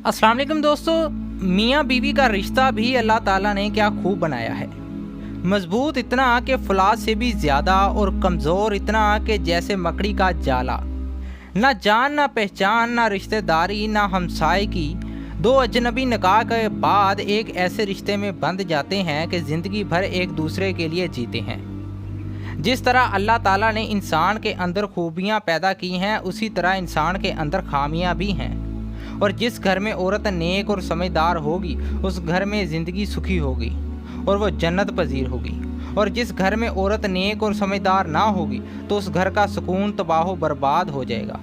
अस्सलाम वालेकुम दोस्तों, मियाँ बीवी का रिश्ता भी अल्लाह ताला ने क्या खूब बनाया है। मजबूत इतना कि फौलाद से भी ज़्यादा और कमज़ोर इतना कि जैसे मकड़ी का जाला। ना जान ना पहचान ना रिश्तेदारी ना हमसाए की, दो अजनबी निकाह के बाद एक ऐसे रिश्ते में बंध जाते हैं कि ज़िंदगी भर एक दूसरे के लिए जीते हैं। जिस तरह अल्लाह ताला ने इंसान के अंदर खूबियाँ पैदा की हैं, उसी तरह इंसान के अंदर खामियाँ भी हैं। और जिस घर में औरत नेक और समझदार होगी उस घर में ज़िंदगी सुखी होगी और वो जन्नत पजीर होगी। और जिस घर में औरत नेक और समझदार ना होगी तो उस घर का सुकून तबाह बर्बाद हो जाएगा।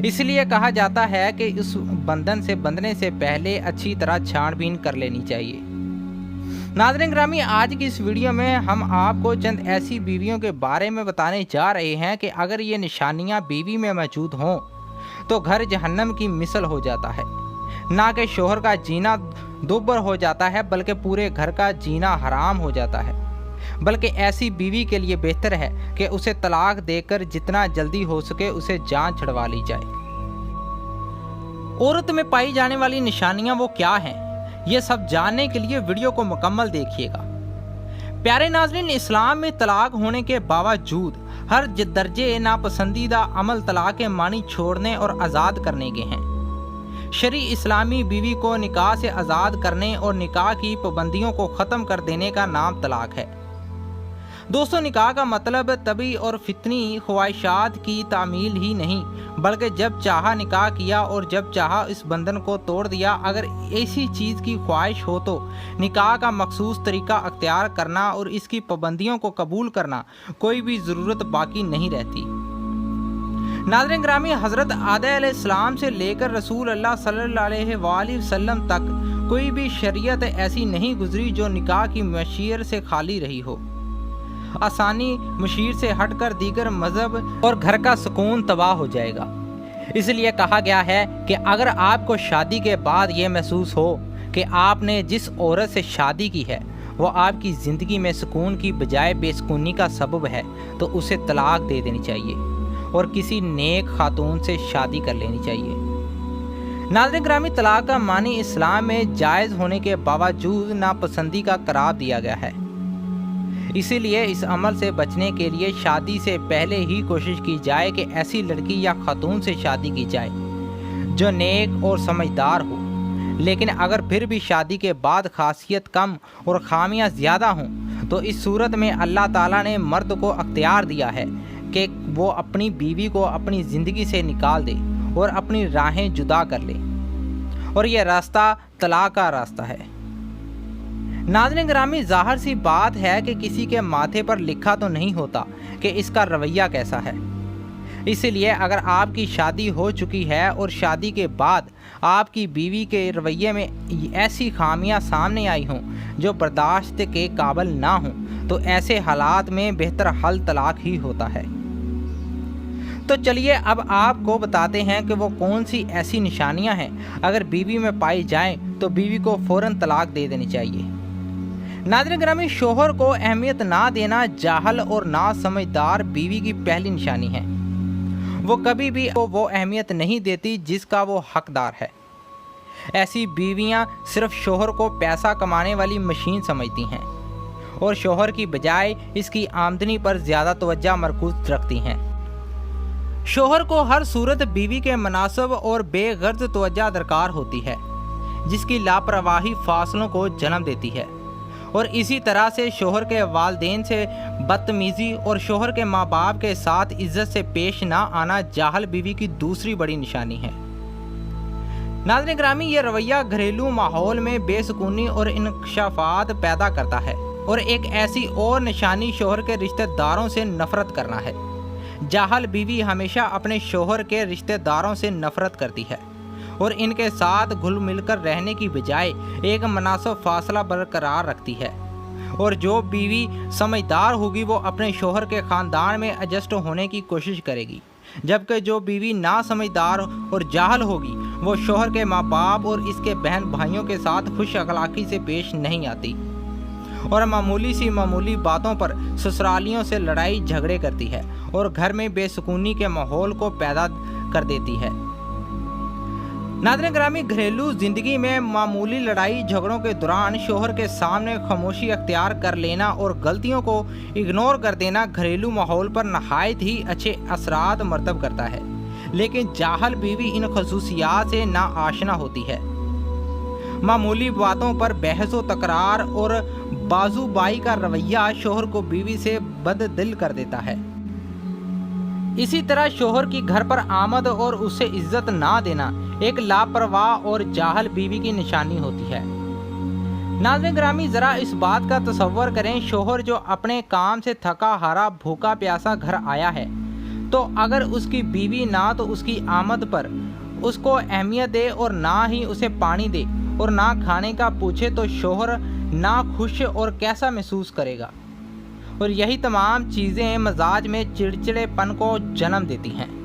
इसलिए कहा जाता है कि उस बंधन से बंधने से पहले अच्छी तरह छानबीन कर लेनी चाहिए। नाज़रीन ग्रामी, आज की इस वीडियो में हम आपको चंद ऐसी बीवियों के बारे में बताने जा रहे हैं कि अगर ये निशानियाँ बीवी में मौजूद हों तो घर जहन्नम की मिसल हो जाता है। ना कि शोहर का जीना दुभर हो जाता है बल्कि पूरे घर का जीना हराम हो जाता है। बल्कि ऐसी बीवी के लिए बेहतर है कि उसे तलाक देकर जितना जल्दी हो सके उसे जान छुड़वा ली जाए। औरत में पाई जाने वाली निशानियां वो क्या हैं, ये सब जानने के लिए वीडियो को मुकम्मल देखिएगा। प्यारे नाज़रीन, इस्लाम में तलाक होने के बावजूद हर दर्जे नापसंदीदा अमल तलाक के मानी छोड़ने और आज़ाद करने के हैं। शरी इस्लामी बीवी को निकाह से आज़ाद करने और निकाह की पाबंदियों को ख़त्म कर देने का नाम तलाक है। दोस्तों, निकाह का मतलब तभी और फितनी ख्वाहिशात की तामील ही नहीं बल्कि जब चाहा निकाह किया और जब चाहा इस बंधन को तोड़ दिया। अगर ऐसी चीज़ की ख्वाहिश हो तो निकाह का मखसूस तरीका अख्तियार करना और इसकी पाबंदियों को कबूल करना कोई भी ज़रूरत बाकी नहीं रहती। नाज़रीन ग्रामी, हज़रत आदम अलैहिस्सलाम से लेकर रसूल अल्लाह सल्लल्लाहु अलैहि वसल्लम तक कोई भी शरीयत ऐसी नहीं गुजरी जो निकाह की मशीर से खाली रही हो। आसानी मशीर से हटकर दीगर मजहब और घर का सुकून तबाह हो जाएगा। इसलिए कहा गया है कि अगर आपको शादी के बाद ये महसूस हो कि आपने जिस औरत से शादी की है वो आपकी ज़िंदगी में सुकून की बजाय बेसुकूनी का सबब है तो उसे तलाक दे देनी चाहिए और किसी नेक खातून से शादी कर लेनी चाहिए। नाज़रीन ग्रामी, तलाक का मानी इस्लाम में जायज़ होने के बावजूद नापसंदी का करार दिया गया है। इसीलिए इस अमल से बचने के लिए शादी से पहले ही कोशिश की जाए कि ऐसी लड़की या खातून से शादी की जाए जो नेक और समझदार हो। लेकिन अगर फिर भी शादी के बाद खासियत कम और खामियां ज़्यादा हों तो इस सूरत में अल्लाह ताला ने मर्द को अख्तियार दिया है कि वो अपनी बीवी को अपनी ज़िंदगी से निकाल दे और अपनी राहें जुदा कर ले, और यह रास्ता तलाक का रास्ता है। नाज़रीन ग्रामी, ज़ाहिर सी बात है कि किसी के माथे पर लिखा तो नहीं होता कि इसका रवैया कैसा है। इसलिए अगर आपकी शादी हो चुकी है और शादी के बाद आपकी बीवी के रवैये में ऐसी खामियां सामने आई हों जो बर्दाश्त के काबिल ना हों तो ऐसे हालात में बेहतर हल तलाक ही होता है। तो चलिए अब आपको बताते हैं कि वो कौन सी ऐसी निशानियां हैं अगर बीवी में पाई जाएं तो बीवी को फ़ौरन तलाक दे देनी चाहिए। नाज़रीन ग्रामी, शोहर को अहमियत ना देना जाहल और ना समझदार बीवी की पहली निशानी है। वो कभी भी वो अहमियत नहीं देती जिसका वो हकदार है। ऐसी बीवियां सिर्फ शोहर को पैसा कमाने वाली मशीन समझती हैं और शोहर की बजाय इसकी आमदनी पर ज़्यादा तवज्जो मरकूज रखती हैं। शोहर को हर सूरत बीवी के मुनासिब और बेगर्ज तवज्जो दरकार होती है जिसकी लापरवाही फासलों को जन्म देती है। और इसी तरह से शोहर के वालिदैन से बदतमीज़ी और शोहर के माँ बाप के साथ इज्जत से पेश ना आना जाहल बीवी की दूसरी बड़ी निशानी है। नाज़रीन ग्रामी, ये रवैया घरेलू माहौल में बेसुकूनी और इंकशाफात पैदा करता है। और एक ऐसी और निशानी शोहर के रिश्तेदारों से नफ़रत करना है। जाहल बीवी हमेशा अपने शोहर के रिश्तेदारों से नफ़रत करती है और इनके साथ घुल मिलकर रहने की बजाय एक मुनासिब फासला बरकरार रखती है। और जो बीवी समझदार होगी वो अपने शोहर के ख़ानदान में एडजस्ट होने की कोशिश करेगी, जबकि जो बीवी ना समझदार और जाहल होगी वो शोहर के माँ बाप और इसके बहन भाइयों के साथ खुश अखलाक़ी से पेश नहीं आती और मामूली बातों पर ससुरालियों से लड़ाई झगड़े करती है और घर में बेसुकूनी के माहौल को पैदा कर देती है। नाज़रीन ग्रामी, घरेलू जिंदगी में मामूली लड़ाई झगड़ों के दौरान शोहर के सामने खामोशी अख्तियार कर लेना और गलतियों को इग्नोर कर देना घरेलू माहौल पर नहायत ही अच्छे असरात मरतब करता है, लेकिन जाहल बीवी इन खसूसियात से ना आशना होती है। मामूली बातों पर बहस व तकरार और बाजूबाई का रवैया शोहर को बीवी से बददिल कर देता है। इसी तरह शोहर की घर पर आमद और उसे इज्जत ना देना एक लापरवाह और जाहल बीवी की निशानी होती है। नाज़रीन ग्रामी, ज़रा इस बात का तसव्वुर करें, शोहर जो अपने काम से थका हारा भूखा प्यासा घर आया है, तो अगर उसकी बीवी ना तो उसकी आमद पर उसको अहमियत दे और ना ही उसे पानी दे और ना खाने का पूछे, तो शोहर ना खुश और कैसा महसूस करेगा। और यही तमाम चीज़ें मजाज में चिड़चिड़ेपन को जन्म देती हैं।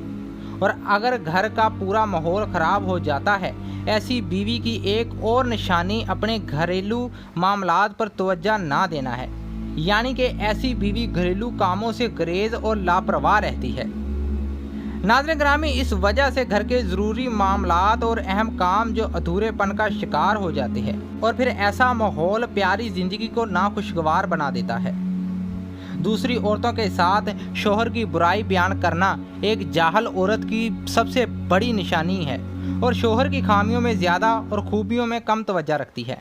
और अगर घर का पूरा माहौल ख़राब हो जाता है, ऐसी बीवी की एक और निशानी अपने घरेलू मामलात पर तवज्जो ना देना है, यानी कि ऐसी बीवी घरेलू कामों से गुरेज और लापरवाह रहती है। नाज़रीन ग्रामी, इस वजह से घर के ज़रूरी मामलात और अहम काम जो अधूरेपन का शिकार हो जाते हैं, और फिर ऐसा माहौल प्यारी ज़िंदगी को नाखुशगवार बना देता है। दूसरी औरतों के साथ शोहर की बुराई बयान करना एक जाहल औरत की सबसे बड़ी निशानी है और शोहर की खामियों में ज़्यादा और खूबियों में कम तवज्जो रखती है।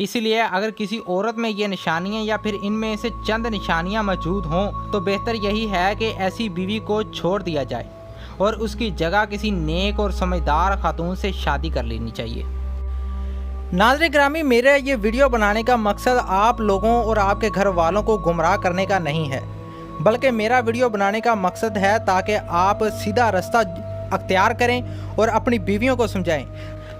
इसलिए अगर किसी औरत में ये निशानियां या फिर इनमें से चंद निशानियां मौजूद हों, तो बेहतर यही है कि ऐसी बीवी को छोड़ दिया जाए और उसकी जगह किसी नेक और समझदार खातून से शादी कर लेनी चाहिए। नाज़रीन ग्रामी, मेरा ये वीडियो बनाने का मकसद आप लोगों और आपके घर वालों को गुमराह करने का नहीं है, बल्कि मेरा वीडियो बनाने का मकसद है ताकि आप सीधा रास्ता अख्तियार करें और अपनी बीवियों को समझाएं।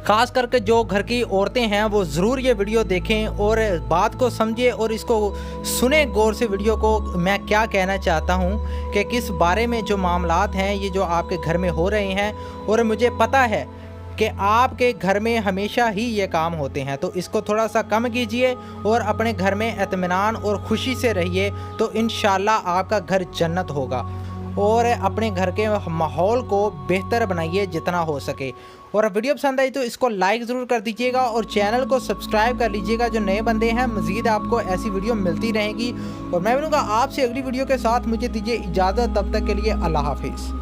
ख़ास करके जो घर की औरतें हैं वो ज़रूर ये वीडियो देखें और बात को समझें और इसको सुने गौर से। वीडियो को मैं क्या कहना चाहता हूँ कि किस बारे में जो मामलात हैं ये जो आपके घर में हो रहे हैं, और मुझे पता है कि आपके घर में हमेशा ही ये काम होते हैं, तो इसको थोड़ा सा कम कीजिए और अपने घर में इत्मीनान और खुशी से रहिए, तो इंशाल्लाह आपका घर जन्नत होगा। और अपने घर के माहौल को बेहतर बनाइए जितना हो सके। और वीडियो पसंद आई तो इसको लाइक ज़रूर कर दीजिएगा और चैनल को सब्सक्राइब कर लीजिएगा जो नए बंदे हैं। मज़ीद आपको ऐसी वीडियो मिलती रहेगी और मैं मिलूँगा आपसे अगली वीडियो के साथ। मुझे दीजिए इजाज़त, तब तक के लिए अल्लाह हाफिज़।